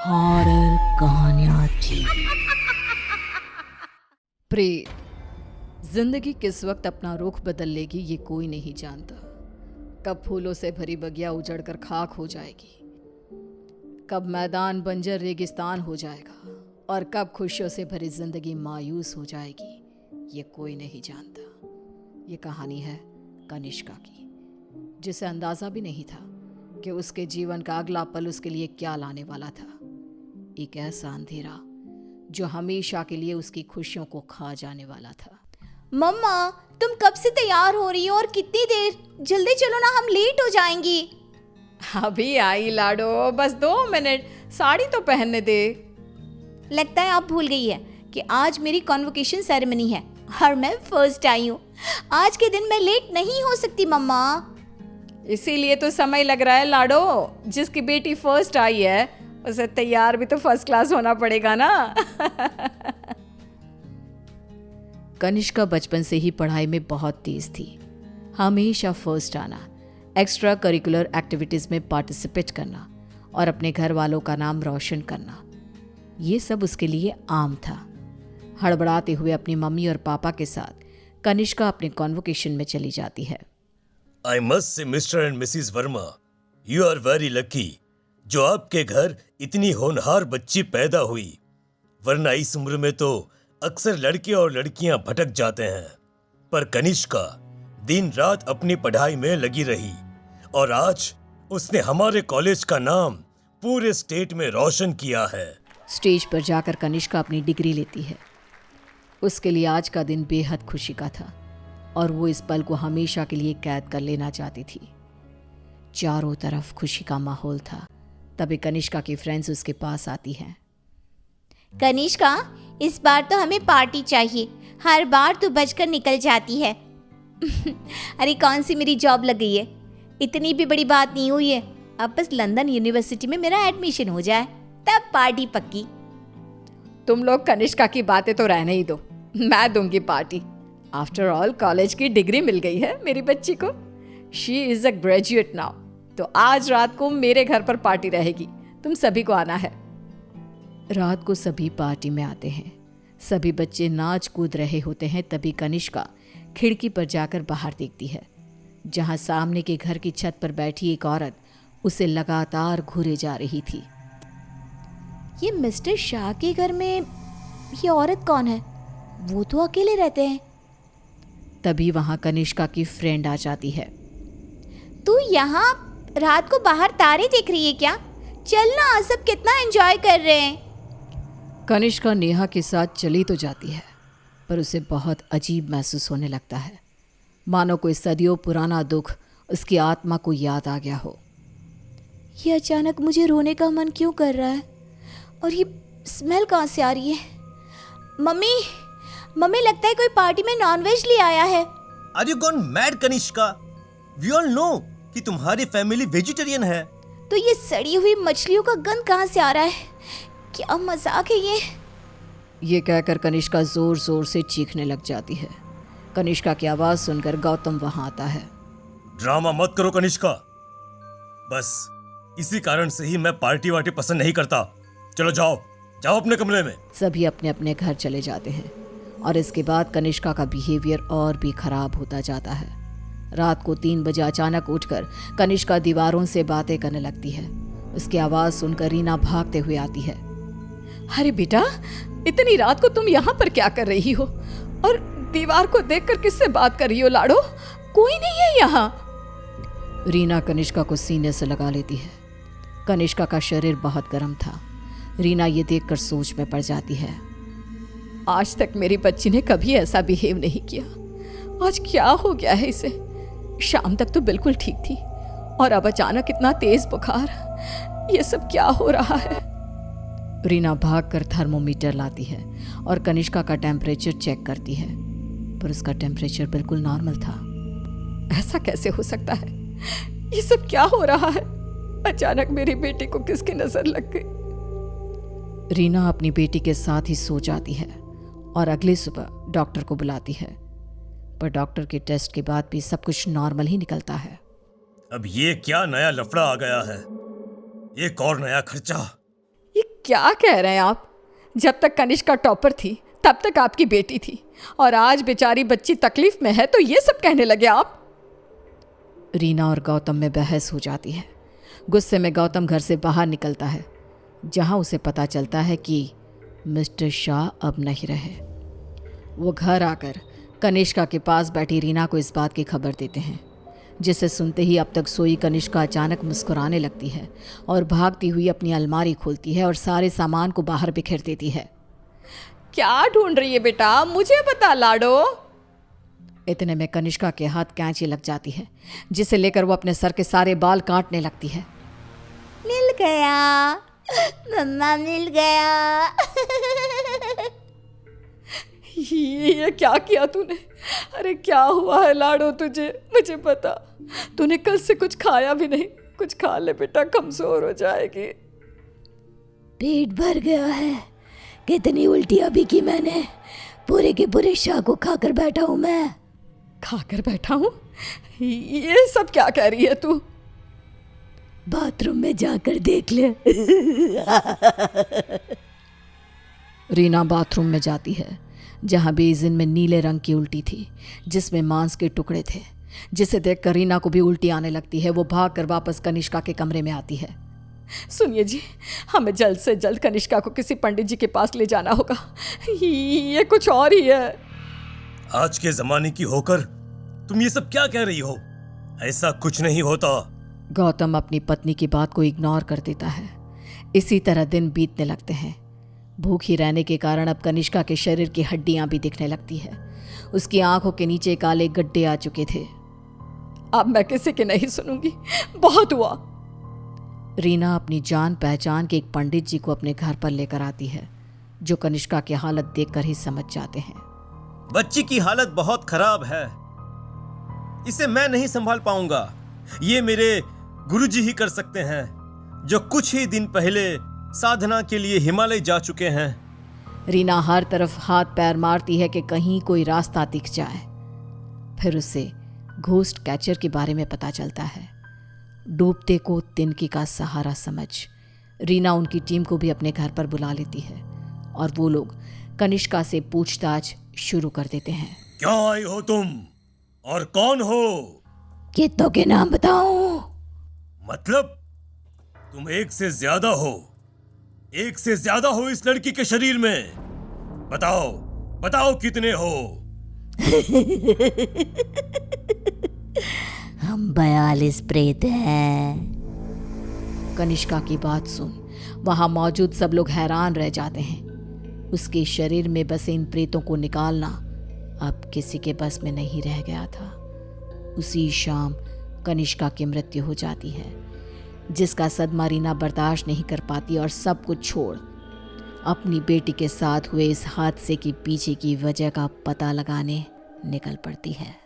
Horror कहानियाँ TV। प्रेत, जिंदगी किस वक्त अपना रुख बदल लेगी ये कोई नहीं जानता। कब फूलों से भरी बगिया उजड़कर खाक हो जाएगी, कब मैदान बंजर रेगिस्तान हो जाएगा और कब खुशियों से भरी जिंदगी मायूस हो जाएगी, ये कोई नहीं जानता। ये कहानी है कनिष्का की, जिसे अंदाजा भी नहीं था कि उसके जीवन का अगला पल उसके लिए क्या लाने वाला था। एक ऐसा अंधेरा जो हमेशा के लिए उसकी खुशियों को खा जाने वाला था। मम्मा, तुम कब से तैयार हो रही हो और कितनी देर? जल्दी चलो ना, हम लेट हो जाएंगी। अभी आई लाडो, बस 2 मिनट, साड़ी तो पहनने दे। लगता है आप भूल गई है कि आज मेरी कॉन्वोकेशन सेरेमनी है और मैं फर्स्ट आई हूँ। आज के दिन मैं लेट नहीं हो सकती मम्मा। इसीलिए तो समय लग रहा है लाडो। जिसकी बेटी फर्स्ट आई है उसे तैयार भी तो फर्स्ट क्लास होना पड़ेगा ना। कनिष्का बचपन से ही पढ़ाई में बहुत तेज थी। हमेशा फर्स्ट आना, एक्स्ट्रा करिकुलर एक्टिविटीज में पार्टिसिपेट करना और अपने घर वालों का नाम रोशन करना, ये सब उसके लिए आम था। हड़बड़ाते हुए अपनी मम्मी और पापा के साथ कनिष्का अपने कॉन्वोकेशन में चली जाती है। I must say, Mr. and Mrs. Verma, you are very lucky जो आपके घर इतनी होनहार बच्ची पैदा हुई, वरना इस उम्र में तो अक्सर लड़के और लड़कियां भटक जाते हैं। पर कनिष्का दिन रात अपनी पढ़ाई में लगी रही और आज उसने हमारे कॉलेज का नाम पूरे स्टेट में रोशन किया है। स्टेज पर जाकर कनिष्का अपनी डिग्री लेती है। उसके लिए आज का दिन बेहद खुशी का था और वो इस पल को हमेशा के लिए कैद कर लेना चाहती थी। चारों तरफ खुशी का माहौल था। तभी कनिष्का की फ्रेंड्स उसके पास आती हैं। कनिष्का, इस बार तो हमें पार्टी चाहिए। हर बार तू बचकर निकल जाती है। अरे कौन सी मेरी जॉब लग गई है, इतनी भी बड़ी बात नहीं हुई है। अब बस लंदन यूनिवर्सिटी में मेरा एडमिशन हो जाए, तब पार्टी पक्की। तुम लोग कनिष्का की बातें तो रहने ही दो, मैं दूंगी पार्टी। आफ्टर ऑल कॉलेज की डिग्री मिल गई है मेरी बच्ची को। She is a graduate now. तो आज रात को मेरे घर पर पार्टी रहेगी, तुम सभी को आना है। रात को सभी पार्टी में आते हैं। सभी बच्चे नाच कूद रहे होते हैं। तभी कनिष्का खिड़की पर जाकर बाहर देखती है, जहां सामने के घर की छत पर बैठी एक औरत उसे लगातार घूरे जा रही थी। ये मिस्टर शाह के घर में ये औरत कौन है? वो तो अकेले रहते हैं। तभी वहां कनिष्का की फ्रेंड आ जाती है। तू यहाँ रात को बाहर तारे देख रही है क्या? चल ना, सब कितना एंजॉय कर रहे हैं। कनिष्का नेहा के साथ चली तो जाती है, पर उसे बहुत अजीब महसूस होने लगता है, मानो कोई सदियों पुराना दुख उसकी आत्मा को याद आ गया हो। ये अचानक मुझे रोने का मन क्यों कर रहा है? और ये स्मेल कहाँ से आ रही है? मम्मी, मम्मी, लगता है कोई पार्टी में नॉनवेज ले आया है। Are you gone mad, Kanishka? We all know कि तुम्हारी फैमिली वेजिटेरियन है। तो ये सड़ी हुई मछलियों का गंध कहाँ से आ रहा है? क्या मजाक है ये कहकर कनिष्का जोर जोर से चीखने लग जाती है। कनिष्का की आवाज सुनकर गौतम वहां आता है। ड्रामा मत करो कनिष्का, बस इसी कारण से ही मैं पार्टी वार्टी पसंद नहीं करता। चलो जाओ जाओ अपने कमरे में। सभी अपने अपने घर चले जाते हैं और इसके बाद कनिष्का का बिहेवियर और भी खराब होता जाता है। रात को 3 बजे अचानक उठकर कनिष्का दीवारों से बातें करने लगती है। उसकी आवाज़ सुनकर रीना भागते हुए आती है। अरे बेटा, इतनी रात को तुम यहाँ पर क्या कर रही हो? और दीवार को देखकर किससे बात कर रही हो लाडो? कोई नहीं है यहाँ। रीना कनिष्का को सीने से लगा लेती है। कनिष्का का शरीर बहुत गर्म था। रीना ये देखकर सोच में पड़ जाती है। आज तक मेरी बच्ची ने कभी ऐसा बिहेव नहीं किया, आज क्या हो गया है इसे? शाम तक तो बिल्कुल ठीक थी और अब अचानक इतना तेज बुखार, ये सब क्या हो रहा है? रीना भागकर थर्मोमीटर लाती है और कनिष्का का टेम्परेचर चेक करती है, पर उसका टेम्परेचर बिल्कुल नॉर्मल था। ऐसा कैसे हो सकता है? ये सब क्या हो रहा है? अचानक मेरी बेटी को किसकी नजर लग गई? रीना अपनी बेटी के साथ ही सो जाती है और अगली सुबह डॉक्टर को बुलाती है, पर डॉक्टर के टेस्ट के बाद भी सब कुछ नॉर्मल ही निकलता है। अब ये क्या नया लफड़ा आ गया है? एक और नया खर्चा। ये क्या कह रहे हैं आप? जब तक कनिष्का टॉपर थी तब तक आपकी बेटी थी, और आज बेचारी बच्ची तकलीफ में है तो ये सब कहने लगे आप? रीना और गौतम में बहस हो जाती है। गुस्से में गौतम घर से बाहर निकलता है, जहां उसे पता चलता है कि मिस्टर शाह अब नहीं रहे। वो घर आकर कनिष्का के पास बैठी रीना को इस बात की खबर देते हैं, जिसे सुनते ही अब तक सोई कनिष्का अचानक मुस्कुराने लगती है और भागती हुई अपनी अलमारी खोलती है और सारे सामान को बाहर बिखेर देती है। क्या ढूंढ रही है बेटा, मुझे बता लाडो। इतने में कनिष्का के हाथ कैंची लग जाती है, जिसे लेकर वो अपने सर के सारे बाल काटने लगती है। मिल गया मम्मा, मिल गया। ये क्या किया तूने? अरे क्या हुआ है लाडो तुझे? मुझे बता। तूने कल से कुछ खाया भी नहीं। कुछ खा ले बेटा, कमजोर हो जाएगी। पेट भर गया है। कितनी उल्टियां भी की मैंने। पूरे के पूरे शाह को खाकर बैठा हूं मैं। खाकर बैठा हूँ? ये सब क्या कह रही है तू? बाथरूम में जाकर देख ले। रीना बाथरूम में जाती है, जहाँ बेसिन में नीले रंग की उल्टी थी, जिसमें मांस के टुकड़े थे, जिसे देखकर रीना को भी उल्टी आने लगती है। वो भागकर वापस कनिष्का के कमरे में आती है। सुनिए जी, हमें जल्द से जल्द कनिष्का को किसी पंडित जी के पास ले जाना होगा। ये कुछ और ही है। आज के जमाने की होकर तुम ये सब क्या कह रही हो? ऐसा कुछ नहीं होता। गौतम अपनी पत्नी की बात को इग्नोर कर देता है। इसी तरह दिन बीतने लगते हैं। भूखी रहने के कारण अब कनिष्का के शरीर की हड्डियां भी दिखने लगती है। उसकी आंखों के नीचे काले गड्ढे आ चुके थे। अब मैं किसी की नहीं सुनूंगी, बहुत हुआ। रीना अपनी जान पहचान के एक पंडित जी को अपने घर पर लेकर आती है, जो कनिष्का की हालत देखकर ही समझ जाते हैं। बच्ची की हालत बहुत खराब है, इसे मैं नहीं संभाल पाऊंगा। ये मेरे गुरुजी ही कर सकते हैं, जो कुछ ही दिन पहले साधना के लिए हिमालय जा चुके हैं। रीना हर तरफ हाथ पैर मारती है कि कहीं कोई रास्ता दिख जाए। फिर उसे घोस्ट कैचर के बारे में पता चलता है। डूबते को तिनकी का सहारा समझ रीना उनकी टीम को भी अपने घर पर बुला लेती है, और वो लोग कनिष्का से पूछताछ शुरू कर देते हैं। क्या आई हो तुम और कौन हो? कितनों के नाम बताऊं? मतलब तुम एक से ज्यादा हो। एक से ज्यादा हो इस लड़की के शरीर में। बताओ बताओ कितने हो? हम 42 प्रेत हैं। कनिष्का की बात सुन वहां मौजूद सब लोग हैरान रह जाते हैं। उसके शरीर में बसे इन प्रेतों को निकालना अब किसी के बस में नहीं रह गया था। उसी शाम कनिष्का की मृत्यु हो जाती है, जिसका सदमा रीना बर्दाश्त नहीं कर पाती और सब कुछ छोड़ अपनी बेटी के साथ हुए इस हादसे के पीछे की वजह का पता लगाने निकल पड़ती है।